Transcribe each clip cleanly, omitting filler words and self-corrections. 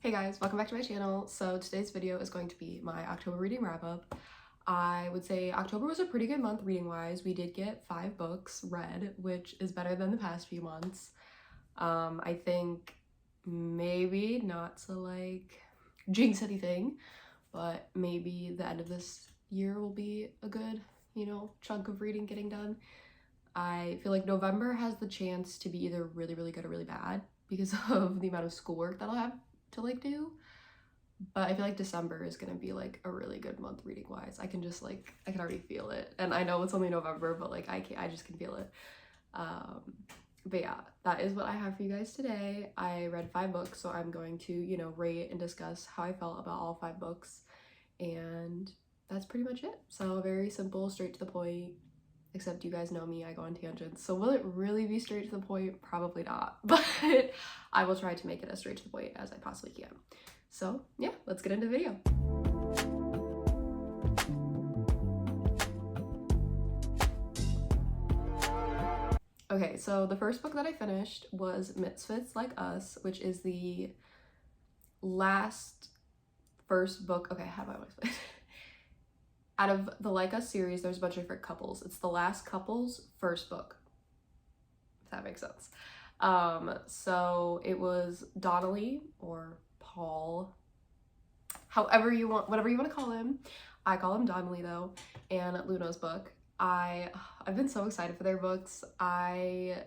Hey guys, welcome back to my channel. So today's video is going to be my October reading wrap up. I would say October was a pretty good month reading wise. We did get 5 books read, which is better than the past few months. I think maybe not to like jinx anything, but maybe the end of this year will be a good, chunk of reading getting done. I feel like November has the chance to be either really, really good or really bad because of the amount of schoolwork that I'll have to like do. But I feel like December is gonna be like a really good month reading wise. I can already feel it. And I know it's only November, but like I just can feel it. But yeah, that is what I have for you guys today. I read 5 books, so I'm going to, rate and discuss how I felt about all 5 books. And that's pretty much it. So very simple, straight to the point. Except you guys know me, I go on tangents. So will it really be straight to the point? Probably not. But I will try to make it as straight to the point as I possibly can. So yeah, let's get into the video. Okay, so the first book that I finished was Misfits Like Us, which is the first book. Okay, how do I explain? Out of the Like Us series, there's a bunch of different couples. It's the last couple's first book, if that makes sense. So it was Donnelly or Paul, whatever you want to call him. I call him Donnelly though, and Luna's book. I've been so excited for their books. I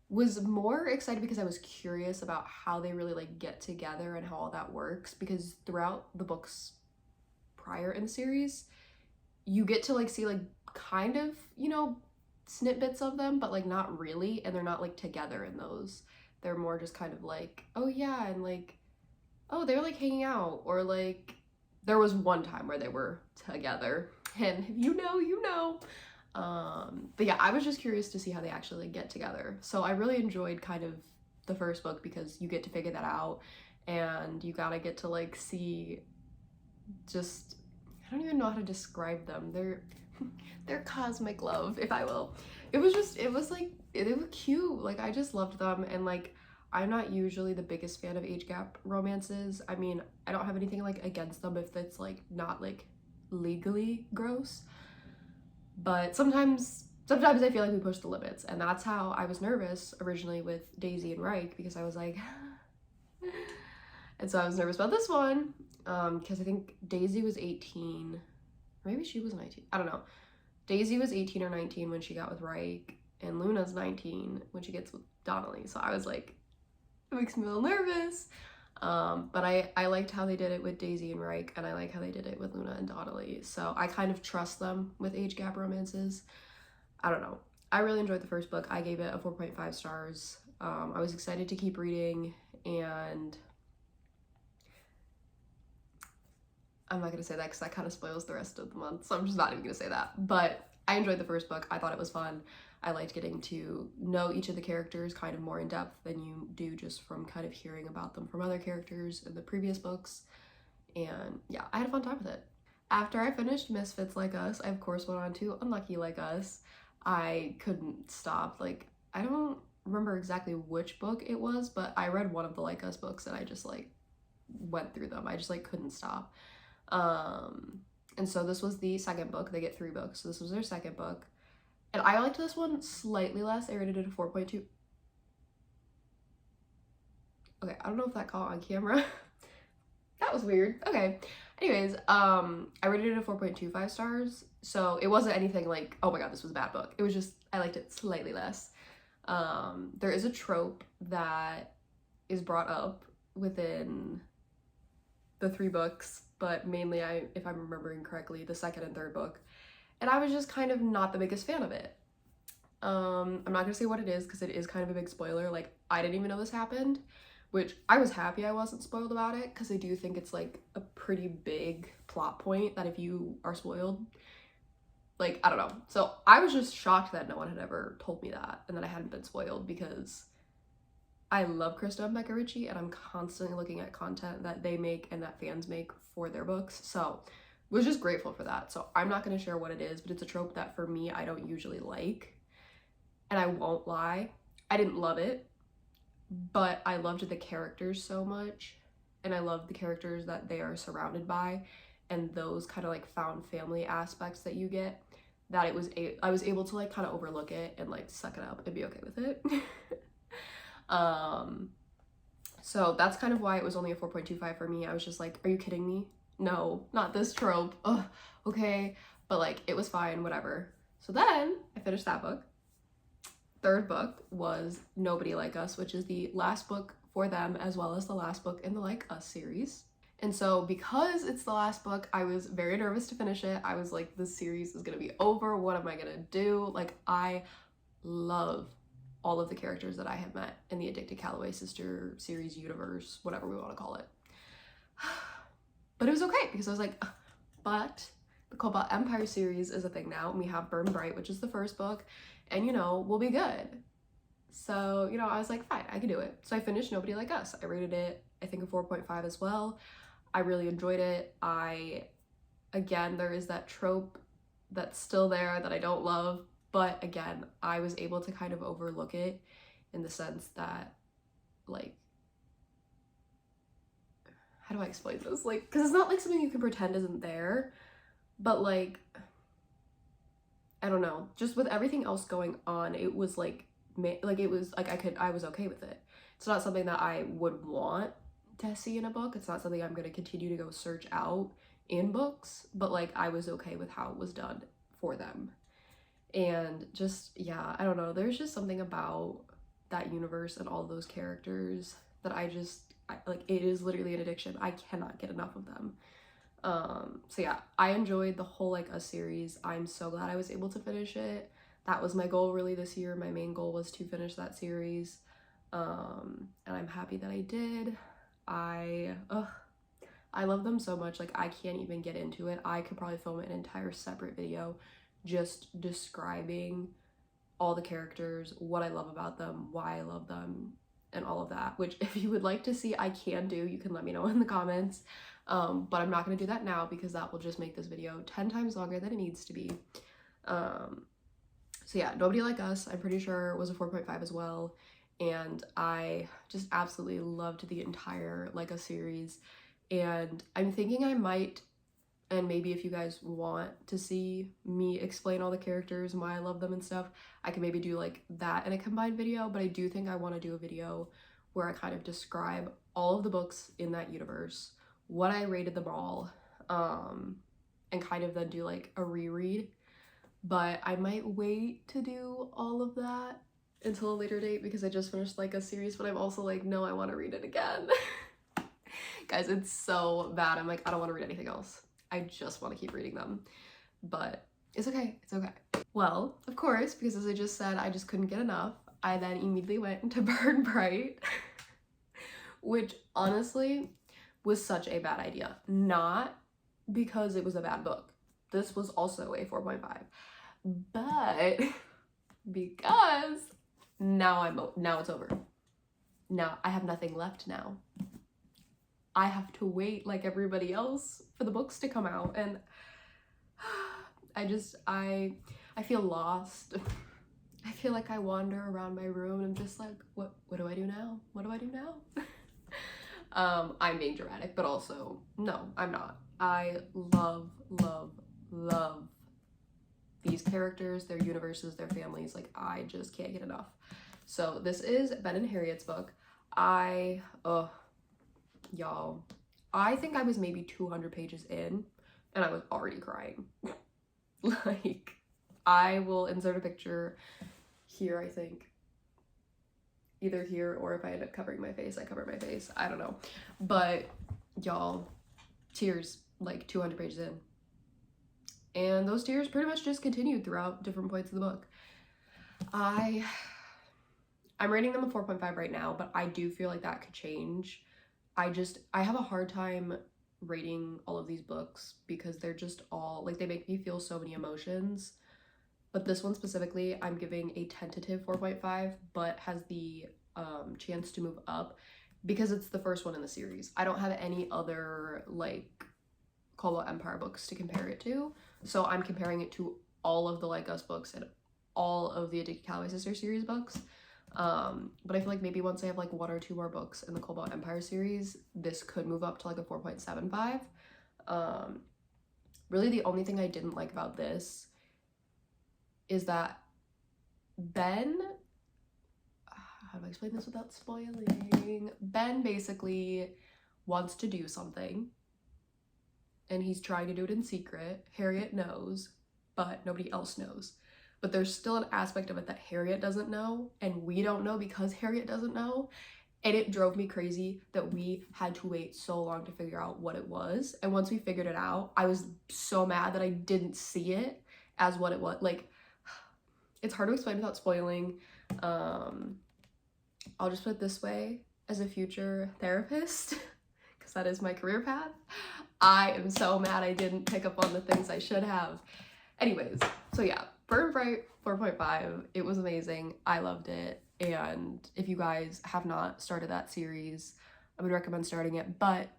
was more excited because I was curious about how they really like get together and how all that works, because throughout the books prior in the series, you get to like see like kind of, snippets of them, but like not really, and they're not like together in those. They're more just kind of like, oh yeah, and like, oh, they're like hanging out, or like there was one time where they were together, and if you know. But yeah, I was just curious to see how they actually like, get together. So I really enjoyed kind of the first book because you get to figure that out, and you gotta get to like see just, I don't even know how to describe them. They're cosmic love, if I will. It was cute. Like I just loved them, and like I'm not usually the biggest fan of age gap romances. I mean, I don't have anything like against them if it's like not like legally gross. But sometimes I feel like we push the limits, and that's how I was nervous originally with Daisy and Reich, because I was like and so I was nervous about this one because I think Daisy was 18, maybe she was 19, I don't know. Daisy was 18 or 19 when she got with Reich, and Luna's 19 when she gets with Donnelly. So I was like, it makes me a little nervous. But I liked how they did it with Daisy and Reich, and I like how they did it with Luna and Donnelly. So I kind of trust them with age gap romances. I don't know. I really enjoyed the first book. I gave it a 4.5 stars. I was excited to keep reading, and I'm not going to say that because that kind of spoils the rest of the month, so I'm just not even going to say that. But I enjoyed the first book. I thought it was fun. I liked getting to know each of the characters kind of more in depth than you do just from kind of hearing about them from other characters in the previous books. And yeah, I had a fun time with it. After I finished Misfits Like Us, I of course went on to Unlucky Like Us. I couldn't stop. Like, I don't remember exactly which book it was, but I read one of the Like Us books and I just like went through them. I just like couldn't stop. And so this was the second book. They get 3 books, so this was their second book, and I liked this one slightly less. I rated it a 4.2. Okay, I don't know if that caught on camera. That was weird. Okay, anyways, I rated it a 4.25 stars, so it wasn't anything like, oh my god, this was a bad book. It was just, I liked it slightly less. There is a trope that is brought up within the 3 books, but mainly, if I'm remembering correctly, the second and third book, and I was just kind of not the biggest fan of it. I'm not gonna say what it is because it is kind of a big spoiler. Like, I didn't even know this happened, which I was happy I wasn't spoiled about it, because I do think it's like a pretty big plot point that if you are spoiled, like, I don't know. So I was just shocked that no one had ever told me that and that I hadn't been spoiled, because I love Krista and Becca Ritchie, and I'm constantly looking at content that they make and that fans make for their books. So was just grateful for that. So I'm not going to share what it is, but it's a trope that for me, I don't usually like. And I won't lie, I didn't love it, but I loved the characters so much, and I love the characters that they are surrounded by, and those kind of like found family aspects that you get, that I was able to like kind of overlook it and like suck it up and be okay with it. So that's kind of why it was only a 4.25 for me. I was just like, are you kidding me? No, not this trope. Ugh, okay. But like, it was fine, whatever. So then I finished that book. Third book was Nobody Like Us, which is the last book for them, as well as the last book in the Like Us series. And so because it's the last book, I was very nervous to finish it. I was like, this series is gonna be over. What am I gonna do? Like, I love all of the characters that I have met in the Addicted Calloway Sister series universe, whatever we want to call it. But it was okay because I was like, but the Cobalt Empire series is a thing now, and we have Burn Bright, which is the first book, and you know, we'll be good. So, you know, I was like, fine, I can do it. So I finished Nobody Like Us. I rated it, I think, a 4.5 as well. I really enjoyed it. Again, there is that trope that's still there that I don't love, but again, I was able to kind of overlook it in the sense that, like, how do I explain this? Like, because it's not like something you can pretend isn't there, but like, I don't know, just with everything else going on, it was like it was like I was okay with it. It's not something that I would want to see in a book. It's not something I'm going to continue to go search out in books, but like I was okay with how it was done for them. And just, yeah, I don't know, there's just something about that universe and all those characters that like, it is literally an addiction. I cannot get enough of them. So yeah, I enjoyed the whole Like Us series. I'm so glad I was able to finish it. That was my goal really this year. My main goal was to finish that series. And I'm happy that I did. I love them so much. Like, I can't even get into it. I could probably film an entire separate video just describing all the characters, what I love about them, why I love them, and all of that, which if you would like to see, I can do. You can let me know in the comments. But I'm not going to do that now because that will just make this video 10 times longer than it needs to be. So yeah, Nobody Like Us, I'm pretty sure was a 4.5 as well. And I just absolutely loved the entire Like Us series. And I'm thinking I might, and maybe if you guys want to see me explain all the characters and why I love them and stuff, I can maybe do like that in a combined video. But I do think I want to do a video where I kind of describe all of the books in that universe, what I rated them all, and kind of then do like a reread. But I might wait to do all of that until a later date because I just finished Like Us series, but I'm also like, no, I want to read it again. Guys, it's so bad. I'm like, I don't want to read anything else. I just want to keep reading them. But it's okay. It's okay. Well, of course, because as I just said, I just couldn't get enough. I then immediately went into Burn Bright, which honestly was such a bad idea. Not because it was a bad book. This was also a 4.5. But because now it's over. Now I have nothing left now. I have to wait like everybody else for the books to come out, and I feel lost. I feel like I wander around my room and I'm just like, what do I do now? What do I do now? I'm being dramatic, but also, no, I'm not. I love these characters, their universes, their families. Like, I just can't get enough. So this is Ben and Harriet's book. Y'all, I think I was maybe 200 pages in and I was already crying. Like, I will insert a picture here, I think. Either here, or if I end up covering my face, I cover my face. I don't know. But y'all, tears, like 200 pages in. And those tears pretty much just continued throughout different points of the book. I'm rating them a 4.5 right now, but I do feel like that could change. I have a hard time rating all of these books because they're just all, like, they make me feel so many emotions. But this one specifically, I'm giving a tentative 4.5, but has the chance to move up because it's the first one in the series. I don't have any other, like, Cobalt Empire books to compare it to. So I'm comparing it to all of the Like Us books and all of the Addicted Calloway Sister series books. But I feel like maybe once I have like 1 or 2 more books in the Cobalt Empire series, this could move up to like a 4.75. Really the only thing I didn't like about this is that Ben, how do I explain this without spoiling? Ben basically wants to do something and he's trying to do it in secret. Harriet knows, but nobody else knows. But there's still an aspect of it that Harriet doesn't know and we don't know because Harriet doesn't know. And it drove me crazy that we had to wait so long to figure out what it was. And once we figured it out, I was so mad that I didn't see it as what it was. Like, it's hard to explain without spoiling. I'll just put it this way, as a future therapist, because that is my career path, I am so mad I didn't pick up on the things I should have. Anyways, so yeah, Burn Bright 4.5, it was amazing. I loved it. And if you guys have not started that series, I would recommend starting it, but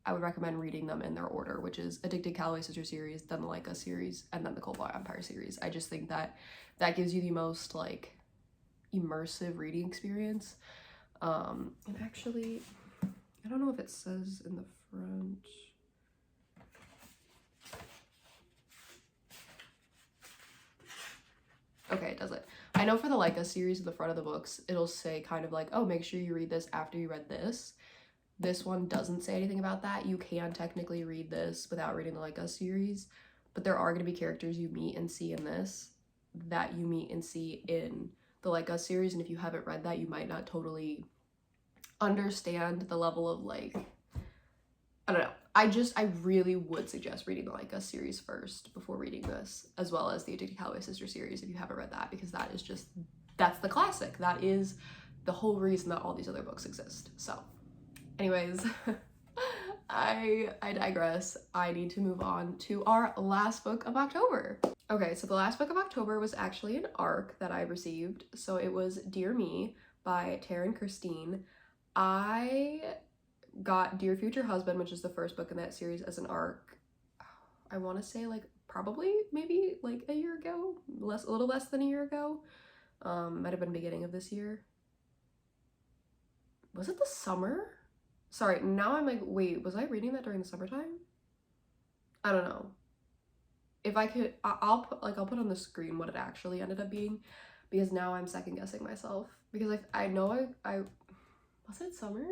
I would recommend reading them in their order, which is Addicted Calloway Sister series, then the Like Us series, and then the Cobalt Empire series. I just think that that gives you the most like immersive reading experience. And actually, I don't know if it says in the front. Okay, it doesn't. I know for the Like Us series in the front of the books, it'll say kind of like, oh, make sure you read this after you read this. This one doesn't say anything about that. You can technically read this without reading the Like Us series, but there are going to be characters you meet and see in this that you meet and see in the Like Us series, and if you haven't read that, you might not totally understand the level of like, I don't know. I really would suggest reading the Like Us series first before reading this, as well as the Addicted Calloway Sister series if you haven't read that, because that is just, that's the classic. That is the whole reason that all these other books exist. So anyways, I digress. I need to move on to our last book of October. Okay, so the last book of October was actually an ARC that I received. So it was Dear Me by Tara and Christine. I got Dear Future Husband, which is the first book in that series, as an ARC. I want to say like probably maybe like a year ago, a little less than a year ago. Might have been beginning of this year. Was it the summer? Sorry, now I'm like, wait, was I reading that during the summertime? I don't know. If I could, I'll put on the screen what it actually ended up being, because now I'm second guessing myself, because I know I was it summer?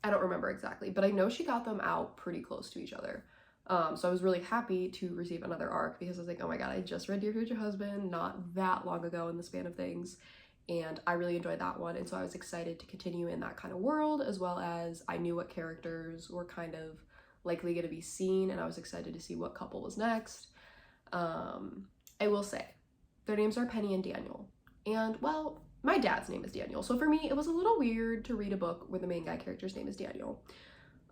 I don't remember exactly, but I know she got them out pretty close to each other. So I was really happy to receive another ARC, because I was like, oh my god, I just read Dear Future Husband not that long ago in the span of things, and I really enjoyed that one, and so I was excited to continue in that kind of world, as well as I knew what characters were kind of likely going to be seen, and I was excited to see what couple was next. I will say, their names are Penny and Daniel, and well, my dad's name is Daniel, so for me, it was a little weird to read a book where the main guy character's name is Daniel.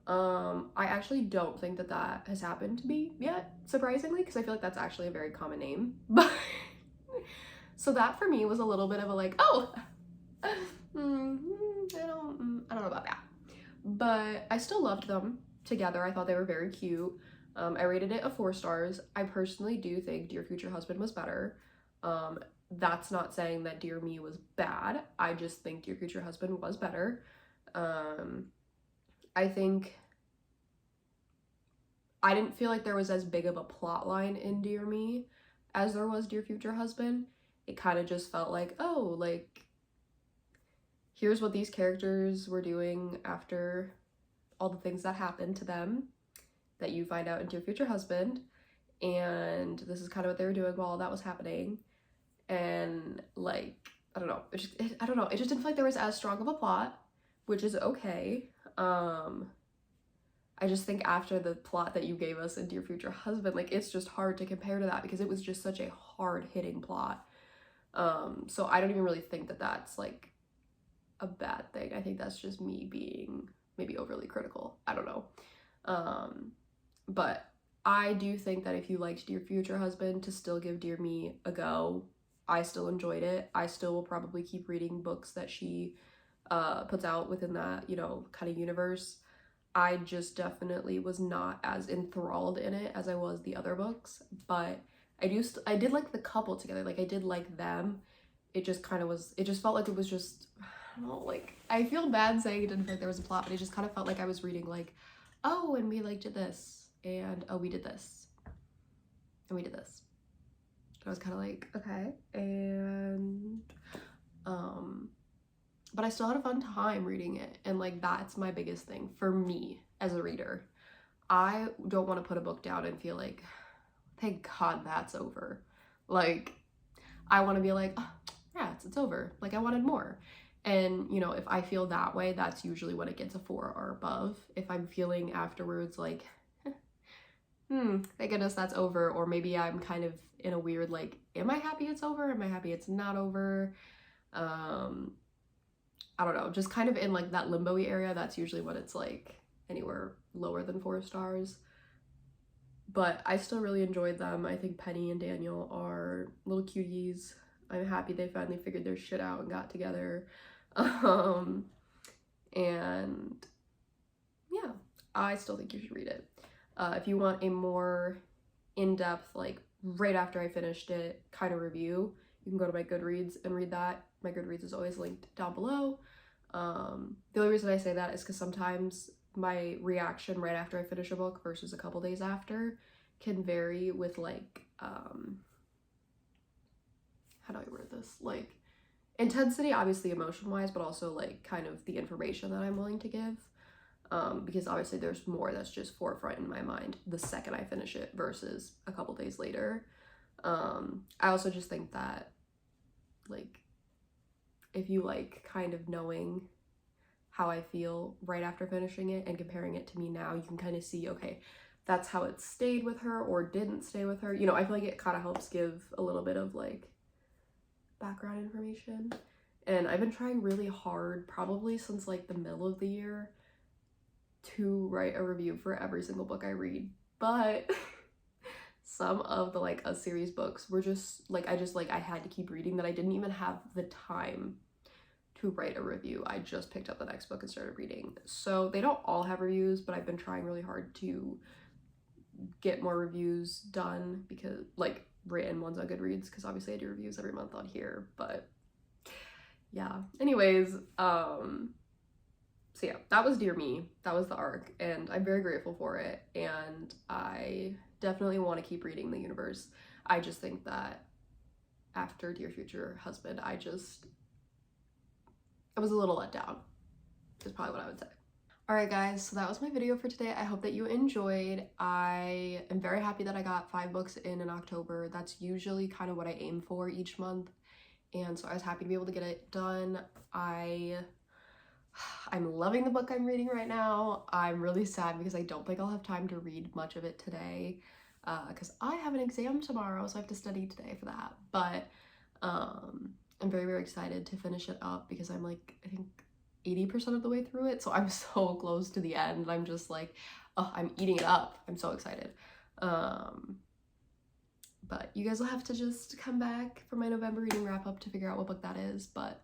I actually don't think that that has happened to me yet, surprisingly, because I feel like that's actually a very common name, but so that for me was a little bit of a like, oh, I don't know about that, but I still loved them together. I thought they were very cute. I rated it a 4 stars. I personally do think Dear Future Husband was better. That's not saying that Dear Me was bad. I just think Dear Future Husband was better. I think I didn't feel like there was as big of a plot line in Dear Me as there was Dear Future Husband. It kind of just felt like, oh, like, here's what these characters were doing after all the things that happened to them that you find out in Dear Future Husband, and this is kind of what they were doing while all that was happening. And like, I don't know, it just didn't feel like there was as strong of a plot, which is okay. I just think after the plot that you gave us in Dear Future Husband, like, it's just hard to compare to that, because it was just such a hard-hitting plot. So I don't even really think that that's like a bad thing. I think that's just me being maybe overly critical. I don't know. But I do think that if you liked Dear Future Husband, to still give Dear Me a go. I still enjoyed it. I still will probably keep reading books that she puts out within that, you know, kind of universe. I just definitely was not as enthralled in it as I was the other books, but I did like the couple together. Like, I did like them. it just kind of was, it just felt like it was just, I don't know, like, I feel bad saying it didn't feel like there was a plot, but it just kind of felt like I was reading like, oh, and we like did this, and oh, we did this, and we did this. I was kind of like, okay, and but I still had a fun time reading it, and like that's my biggest thing for me as a reader. I don't want to put a book down and feel like, thank God that's over. Like, I want to be like, oh, yeah, it's over. Like, I wanted more. And, you know, if I feel that way, that's usually when it gets a 4 or above. If I'm feeling afterwards like, thank goodness that's over, or maybe I'm kind of in a weird, like, am I happy it's over? Am I happy it's not over? I don't know, just kind of in like that limbo-y area. That's usually when it's like anywhere lower than 4 stars. But I still really enjoyed them. I think Penny and Daniel are little cuties. I'm happy they finally figured their shit out and got together. And yeah, I still think you should read it. If you want a more in-depth, like right after I finished it kind of review, you can go to my Goodreads and read that. My Goodreads is always linked down below. The only reason I say that is because sometimes my reaction right after I finish a book versus a couple days after can vary with like, how do I word this? Like intensity, obviously emotion-wise, but also like kind of the information that I'm willing to give. Because obviously there's more that's just forefront in my mind the second I finish it versus a couple days later. I also just think that like if you like kind of knowing how I feel right after finishing it and comparing it to me now, you can kind of see, okay, that's how it stayed with her or didn't stay with her. You know, I feel like it kind of helps give a little bit of like background information. And I've been trying really hard, probably since like the middle of the year, to write a review for every single book I read. But some of the like a series books were just like, I had to keep reading that I didn't even have the time to write a review. I just picked up the next book and started reading. So they don't all have reviews, but I've been trying really hard to get more reviews done, because like written ones on Goodreads, because obviously I do reviews every month on here. But yeah, anyways, so yeah, that was Dear Me. That was the arc, and I'm very grateful for it, and I definitely want to keep reading the universe. I just think that after Dear Future Husband, I was a little let down, is probably what I would say. Alright guys, so that was my video for today. I hope that you enjoyed. I am very happy that I got 5 books in October. That's usually kind of what I aim for each month, and so I was happy to be able to get it done. I'm loving the book I'm reading right now. I'm really sad because I don't think I'll have time to read much of it today, because I have an exam tomorrow, so I have to study today for that. But I'm very, very excited to finish it up because I'm like, I think 80% of the way through it, so I'm so close to the end. I'm just like, oh, I'm eating it up. I'm so excited. But you guys will have to just come back for my November reading wrap up to figure out what book that is. But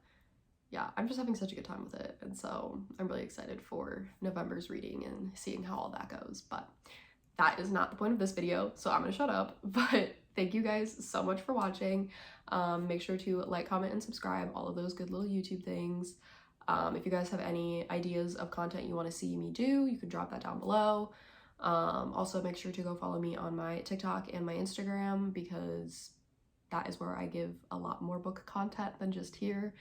yeah, I'm just having such a good time with it, and so I'm really excited for November's reading and seeing how all that goes. But that is not the point of this video, so I'm gonna shut up. But thank you guys so much for watching. Make sure to like, comment, and subscribe, all of those good little YouTube things. If you guys have any ideas of content you want to see me do, you can drop that down below. Also make sure to go follow me on my TikTok and my Instagram, because that is where I give a lot more book content than just here.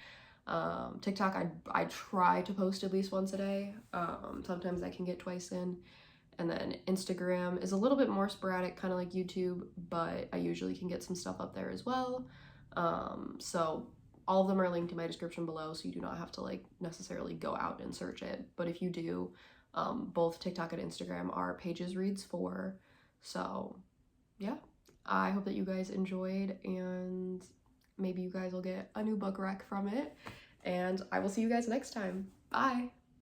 TikTok, I try to post at least once a day. Sometimes I can get twice in. And then Instagram is a little bit more sporadic, kind of like YouTube, but I usually can get some stuff up there as well. So all of them are linked in my description below, so you do not have to like necessarily go out and search it. But if you do, both TikTok and Instagram are pages reads for. So yeah, I hope that you guys enjoyed, and maybe you guys will get a new book rec from it, and I will see you guys next time. Bye!